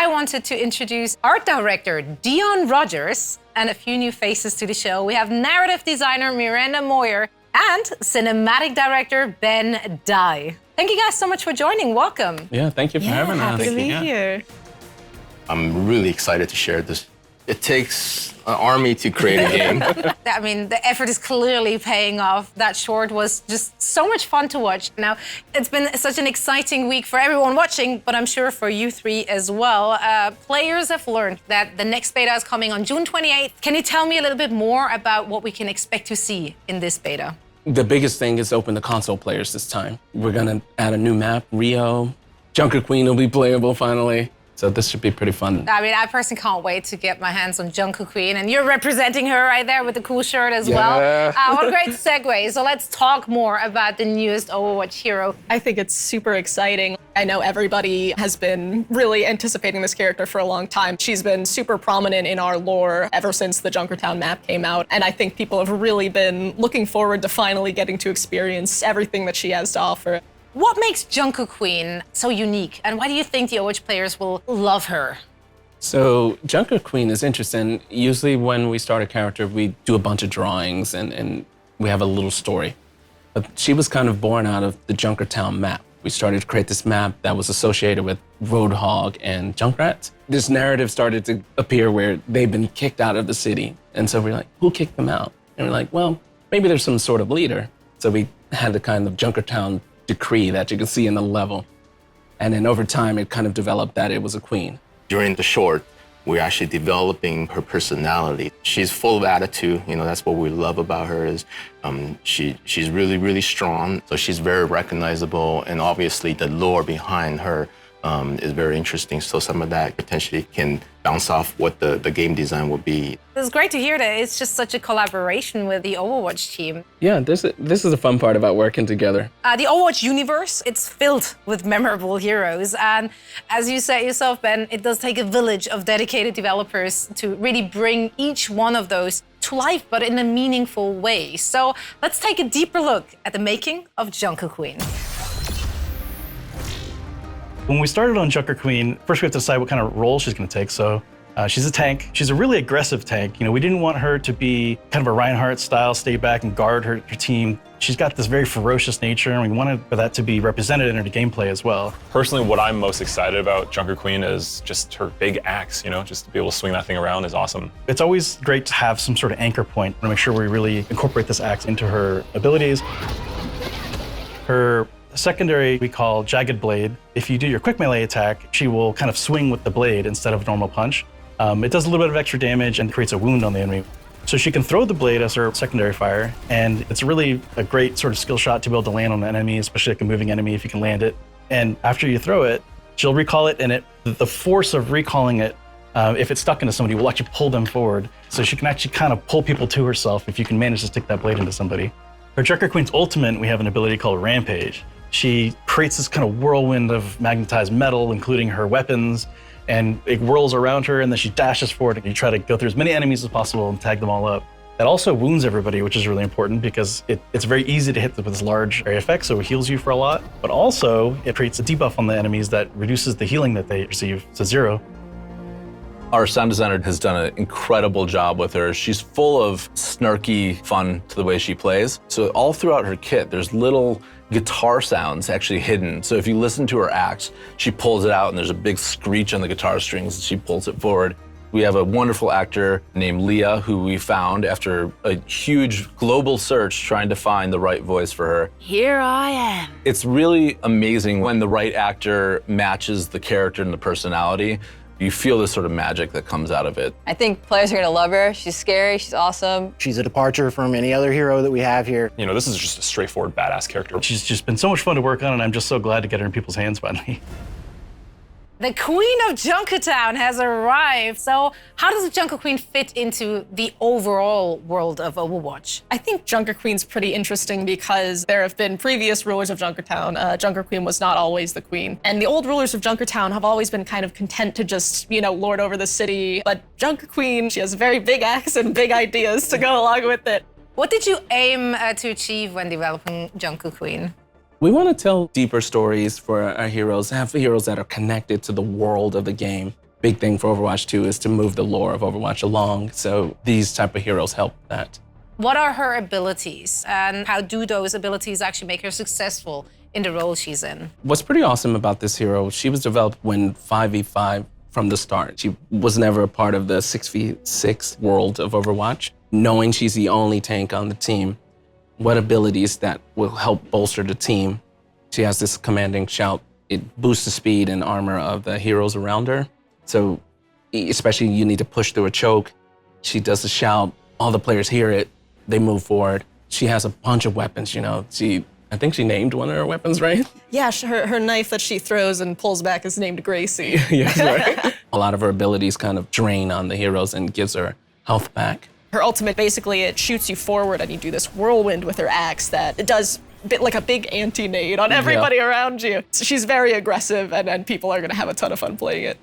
I wanted to introduce art director Dion Rogers and a few new faces to the show. We have narrative designer Miranda Moyer and cinematic director Ben Dye. Thank you guys so much for joining. Welcome. Yeah, thank you for having us. Happy to be here. I'm really excited to share this. It takes an army to create a game. I mean, the effort is clearly paying off. That short was just so much fun to watch. Now, it's been such an exciting week for everyone watching, but I'm sure for you three as well. Players have learned that the next beta is coming on June 28th. Can you tell me a little bit more about what we can expect to see in this beta? The biggest thing is open to console players this time. We're gonna add a new map, Rio. Junker Queen will be playable finally. So this should be pretty fun. I mean, I personally can't wait to get my hands on Junker Queen, and you're representing her right there with the cool shirt as well. What a great segue. So let's talk more about the newest Overwatch hero. I think it's super exciting. I know everybody has been really anticipating this character for a long time. She's been super prominent in our lore ever since the Junkertown map came out, and I think people have really been looking forward to finally getting to experience everything that she has to offer. What makes Junker Queen so unique, and why do you think the Overwatch players will love her? So Junker Queen is interesting. Usually when we start a character, we do a bunch of drawings and we have a little story. But she was kind of born out of the Junkertown map. We started to create this map that was associated with Roadhog and Junkrats. This narrative started to appear where they've been kicked out of the city. And so we're like, who kicked them out? And we're like, well, maybe there's some sort of leader. So we had the kind of Junkertown decree that you can see in the level. And then over time, it kind of developed that it was a queen. During the short, we're actually developing her personality. She's full of attitude. You know, that's what we love about her is she's really, really strong. So she's very recognizable. And obviously the lore behind her is very interesting. So some of that potentially can bounce off what the game design will be. It's great to hear that it's just such a collaboration with the Overwatch team. Yeah, this is the fun part about working together. The Overwatch universe, it's filled with memorable heroes. And as you said yourself, Ben, it does take a village of dedicated developers to really bring each one of those to life, but in a meaningful way. So let's take a deeper look at the making of Junker Queen. When we started on Junker Queen, first we have to decide what kind of role she's going to take. So she's a tank. She's a really aggressive tank. You know, we didn't want her to be kind of a Reinhardt style, stay back and guard her team. She's got this very ferocious nature, and we wanted for that to be represented in her gameplay as well. Personally, what I'm most excited about Junker Queen is just her big axe, you know, just to be able to swing that thing around is awesome. It's always great to have some sort of anchor point to make sure we really incorporate this axe into her abilities. Her secondary we call Jagged Blade. If you do your quick melee attack, she will kind of swing with the blade instead of a normal punch. It does a little bit of extra damage and creates a wound on the enemy. So she can throw the blade as her secondary fire, and it's really a great sort of skill shot to be able to land on an enemy, especially like a moving enemy if you can land it. And after you throw it, she'll recall it, and the force of recalling it, if it's stuck into somebody, will actually pull them forward. So she can actually kind of pull people to herself if you can manage to stick that blade into somebody. For Junker Queen's ultimate, we have an ability called Rampage. She creates this kind of whirlwind of magnetized metal, including her weapons, and it whirls around her, and then she dashes forward, and you try to go through as many enemies as possible and tag them all up. That also wounds everybody, which is really important because it's very easy to hit with this large area effect, so it heals you for a lot, but also it creates a debuff on the enemies that reduces the healing that they receive to 0. Our sound designer has done an incredible job with her. She's full of snarky fun to the way she plays. So all throughout her kit, there's little guitar sounds actually hidden. So if you listen to her axe, she pulls it out and there's a big screech on the guitar strings and she pulls it forward. We have a wonderful actor named Leah who we found after a huge global search trying to find the right voice for her. Here I am. It's really amazing when the right actor matches the character and the personality. You feel this sort of magic that comes out of it. I think players are gonna love her. She's scary, she's awesome. She's a departure from any other hero that we have here. You know, this is just a straightforward badass character. She's just been so much fun to work on, and I'm just so glad to get her in people's hands finally. The Queen of Junkertown has arrived. So how does the Junker Queen fit into the overall world of Overwatch? I think Junker Queen's pretty interesting because there have been previous rulers of Junkertown. Junker Queen was not always the queen. And the old rulers of Junkertown have always been kind of content to just, lord over the city. But Junker Queen, she has a very big axe and big ideas to go along with it. What did you aim to achieve when developing Junker Queen? We want to tell deeper stories for our heroes, have heroes that are connected to the world of the game. big thing for Overwatch 2 is to move the lore of Overwatch along. So these type of heroes help that. What are her abilities, and how do those abilities actually make her successful in the role she's in? What's pretty awesome about this hero, she was developed when 5v5 from the start. She was never a part of the 6v6 world of Overwatch. Knowing she's the only tank on the team, what abilities that will help bolster the team. She has this commanding shout. It boosts the speed and armor of the heroes around her. So especially you need to push through a choke. She does the shout, all the players hear it, they move forward. She has a bunch of weapons, you know. I think she named one of her weapons, right? Yeah, her knife that she throws and pulls back is named Gracie. Yes, right. A lot of her abilities kind of drain on the heroes and gives her health back. Her ultimate, basically, it shoots you forward and you do this whirlwind with her axe that it does like a big anti-nade on everybody around you. So she's very aggressive and people are gonna have a ton of fun playing it.